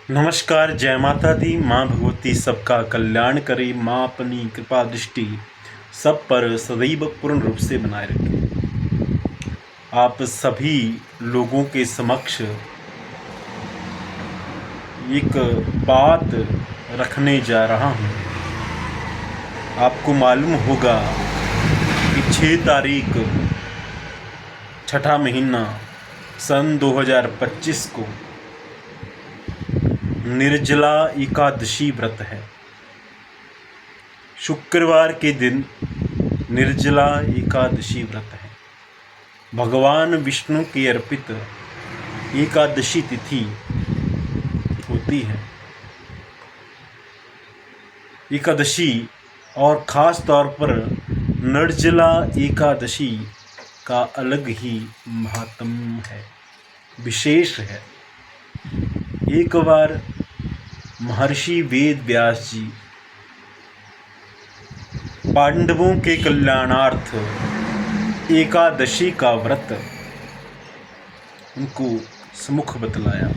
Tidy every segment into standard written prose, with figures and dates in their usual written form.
नमस्कार। जय माता दी। माँ भगवती सबका कल्याण करे। माँ अपनी कृपा दृष्टि सब पर सदैव पूर्ण रूप से बनाए रखे। आप सभी लोगों के समक्ष एक बात रखने जा रहा हूँ। आपको मालूम होगा कि 6 तारीख छठा महीना सन 2025 को निर्जला एकादशी व्रत है। शुक्रवार के दिन निर्जला एकादशी व्रत है। भगवान विष्णु की अर्पित एकादशी तिथि होती है। एकादशी और ख़ास तौर पर निर्जला एकादशी का अलग ही महात्म्य है, विशेष है। एक बार महर्षि वेद व्यास जी पांडवों के कल्याणार्थ एकादशी का व्रत उनको सम्मुख बतलाया।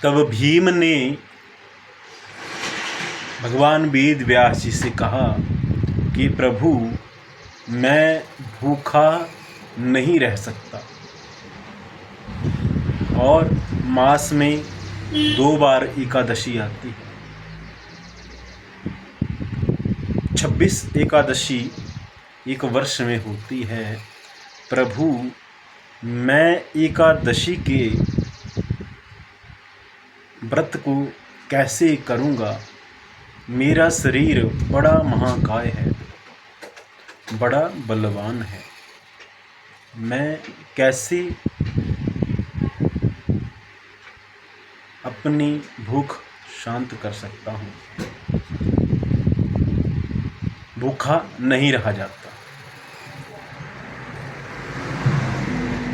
तब भीम ने भगवान वेद व्यास जी से कहा कि प्रभु, मैं भूखा नहीं रह सकता और मास में 2 बार एकादशी आती है। 26 एकादशी एक वर्ष में होती है। प्रभु, मैं एकादशी के व्रत को कैसे करूँगा? मेरा शरीर बड़ा महाकाय है, बड़ा बलवान है। मैं कैसे अपनी भूख शांत कर सकता हूँ? भूखा नहीं रहा जाता।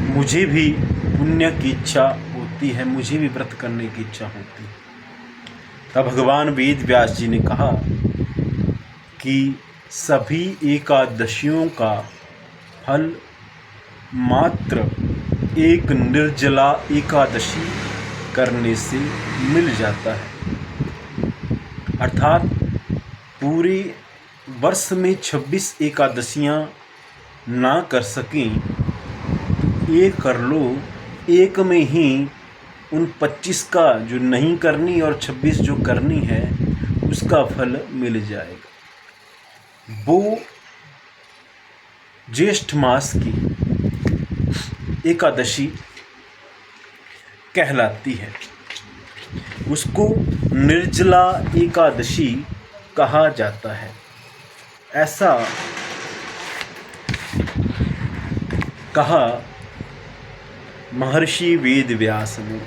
मुझे भी पुण्य की इच्छा होती है, मुझे भी व्रत करने की इच्छा होती है। तब भगवान वेद व्यास जी ने कहा कि सभी एकादशियों का फल मात्र एक निर्जला एकादशी करने से मिल जाता है। अर्थात पूरे वर्ष में 26 एकादशियाँ ना कर सकें तो एक कर लो, एक में ही उन 25 का जो नहीं करनी और 26 जो करनी है उसका फल मिल जाएगा। वो ज्येष्ठ मास की एकादशी कहलाती है। उसको निर्जला एकादशी कहा जाता है। ऐसा कहा महर्षि वेद व्यास ने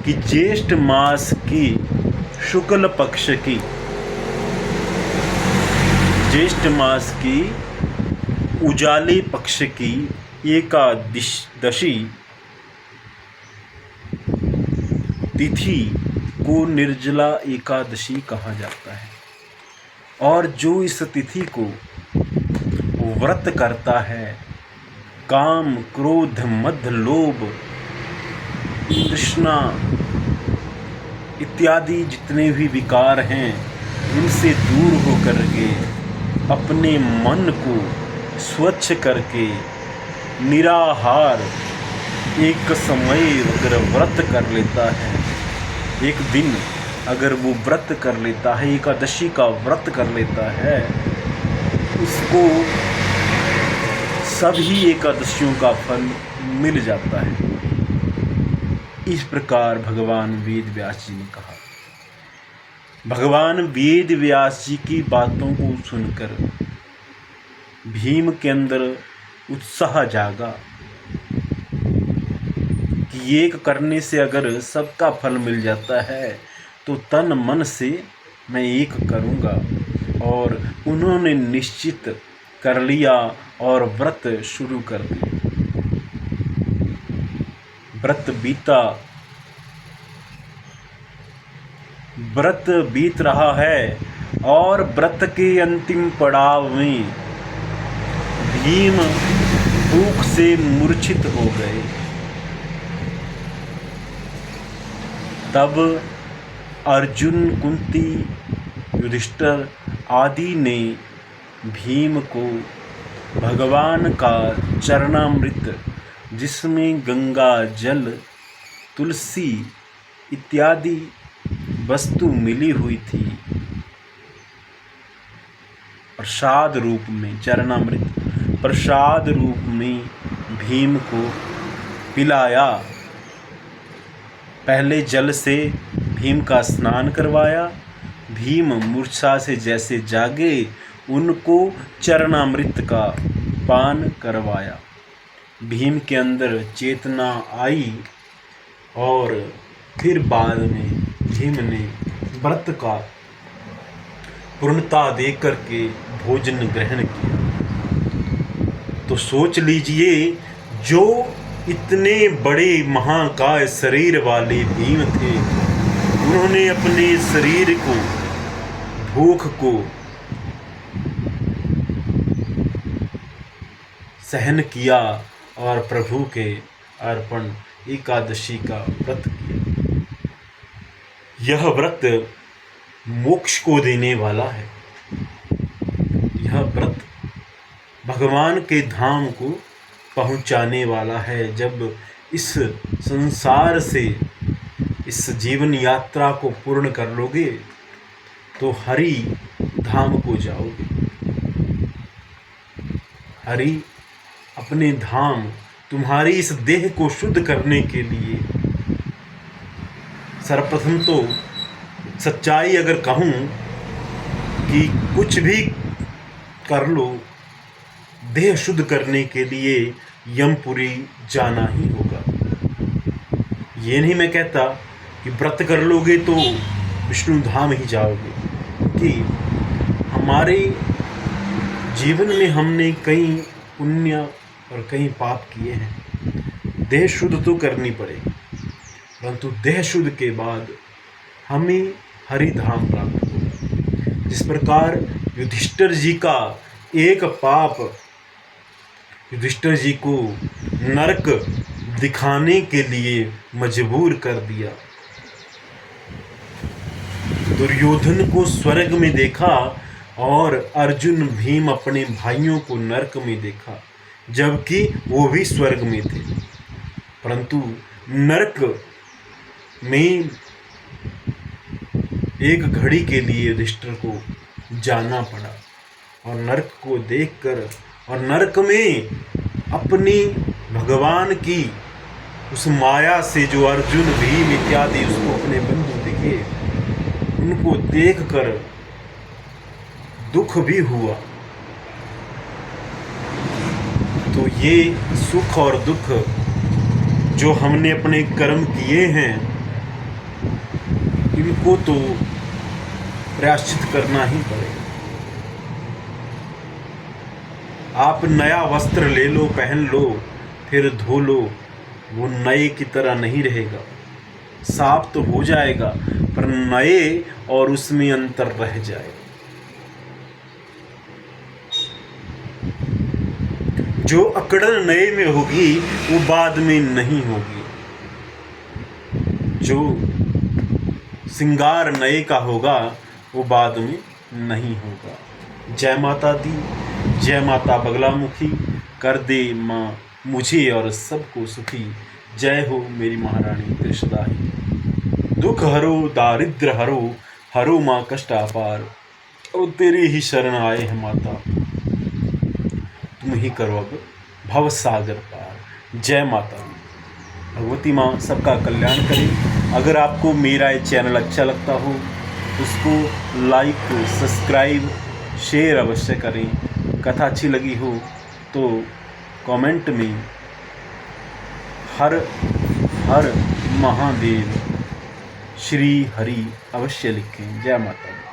कि ज्येष्ठ मास की शुक्ल पक्ष की, ज्येष्ठ मास की उजाले पक्ष की एकादशी तिथि को निर्जला एकादशी कहा जाता है। और जो इस तिथि को व्रत करता है, काम, क्रोध, मद, लोभ, तृष्णा इत्यादि जितने भी विकार हैं, इनसे दूर होकर के अपने मन को स्वच्छ करके निराहार एक समय अगर व्रत कर लेता है, एक दिन अगर वो व्रत कर लेता है, एकादशी का व्रत कर लेता है, उसको सभी एकादशियों का फल मिल जाता है। इस प्रकार भगवान वेद व्यास जी ने कहा। भगवान वेद व्यास जी की बातों को सुनकर भीम के अंदर उत्साह जागा कि एक करने से अगर सबका फल मिल जाता है तो तन मन से मैं एक करूँगा। और उन्होंने निश्चित कर लिया और व्रत शुरू कर दिया। व्रत बीत रहा है और व्रत के अंतिम पड़ाव में भीम भूख से मूर्छित हो गए। तब अर्जुन, कुंती, युधिष्ठिर आदि ने भीम को भगवान का चरणामृत, जिसमें गंगा जल, तुलसी इत्यादि वस्तु मिली हुई थी, प्रसाद रूप में, चरणामृत प्रसाद रूप में भीम को पिलाया। पहले जल से भीम का स्नान करवाया। भीम मूर्छा से जैसे जागे, उनको चरणामृत का पान करवाया। भीम के अंदर चेतना आई और फिर बाद में भीम ने व्रत का पूर्णता दे करके भोजन ग्रहण किया। तो सोच लीजिए, जो इतने बड़े महाकाय शरीर वाले भीम थे, उन्होंने अपने शरीर को, भूख को सहन किया और प्रभु के अर्पण एकादशी का व्रत किया। यह व्रत मोक्ष को देने वाला है। यह व्रत भगवान के धाम को पहुंचाने वाला है। जब इस संसार से इस जीवन यात्रा को पूर्ण कर लोगे तो हरि धाम को जाओगे। हरि अपने धाम, तुम्हारी इस देह को शुद्ध करने के लिए, सर्वप्रथम तो सच्चाई अगर कहूँ कि कुछ भी कर लो, देह शुद्ध करने के लिए यमपुरी जाना ही होगा। ये नहीं मैं कहता कि व्रत कर लोगे तो विष्णु धाम ही जाओगे, क्योंकि हमारे जीवन में हमने कई पुण्य और कई पाप किए हैं। देह शुद्ध तो करनी पड़ेगी, परंतु देह शुद्ध के बाद हमें हरि धाम प्राप्त होगा। जिस प्रकार युधिष्ठिर जी का एक पाप युधिष्ठिर जी को नरक दिखाने के लिए मजबूर कर दिया। दुर्योधन को स्वर्ग में देखा और अर्जुन, भीम अपने भाइयों को नरक में देखा, जबकि वो भी स्वर्ग में थे। परंतु नरक में एक घड़ी के लिए युधिष्ठिर को जाना पड़ा और नरक को देखकर, और नरक में अपनी भगवान की उस माया से जो अर्जुन, भीम इत्यादि उसको अपने बंधु दिखे, उनको देखकर दुख भी हुआ। तो ये सुख और दुख जो हमने अपने कर्म किए हैं, इनको तो प्रायश्चित करना ही पड़ेगा। आप नया वस्त्र ले लो, पहन लो, फिर धो लो, वो नए की तरह नहीं रहेगा। साफ तो हो जाएगा, पर नए और उसमें अंतर रह जाएगा। जो अकड़न नए में होगी वो बाद में नहीं होगी। जो श्रृंगार नए का होगा वो बाद में नहीं होगा। जय माता दी, जय माता बगलामुखी, कर दे माँ मुझे और सबको सुखी। जय हो मेरी महारानी त्रिशदाई। दुख हरो दारिद्र हरो, हरो माँ कष्ट अपार। और तेरी ही शरण आए हैं माता, तुम ही करो अब भव सागर पार। जय माता दी। भगवती माँ सबका कल्याण करे। अगर आपको मेरा ये चैनल अच्छा लगता हो उसको लाइक, सब्सक्राइब, शेयर अवश्य करें। कथा अच्छी लगी हो तो कमेंट में हर हर महादेव श्री हरि अवश्य लिखें। जय माता दी।